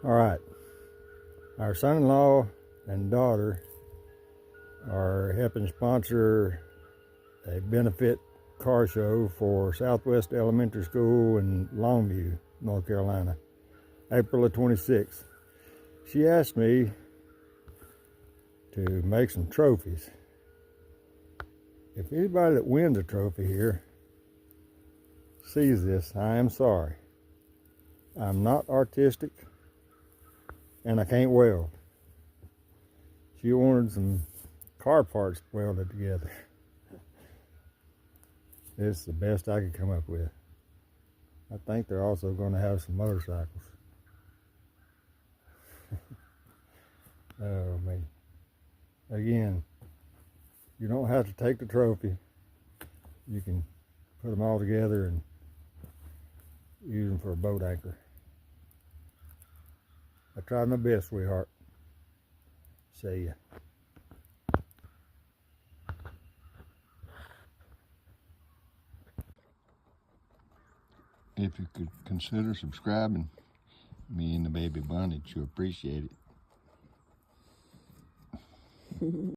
All right, our son-in-law and daughter are helping sponsor a benefit car show for Southwest Elementary School in Longview, North Carolina, April the 26th. She asked me to make some trophies. If anybody that wins a trophy here sees this, I am sorry. I'm not artistic and I can't weld. She wanted some car parts welded together. This is the best I could come up with. I think they're also going to have some motorcycles. Oh man. Again, you don't have to take the trophy. You can put them all together and use them for a boat anchor. I tried my best, sweetheart. See ya. If you could consider subscribing, me and the baby bunny, you appreciate it.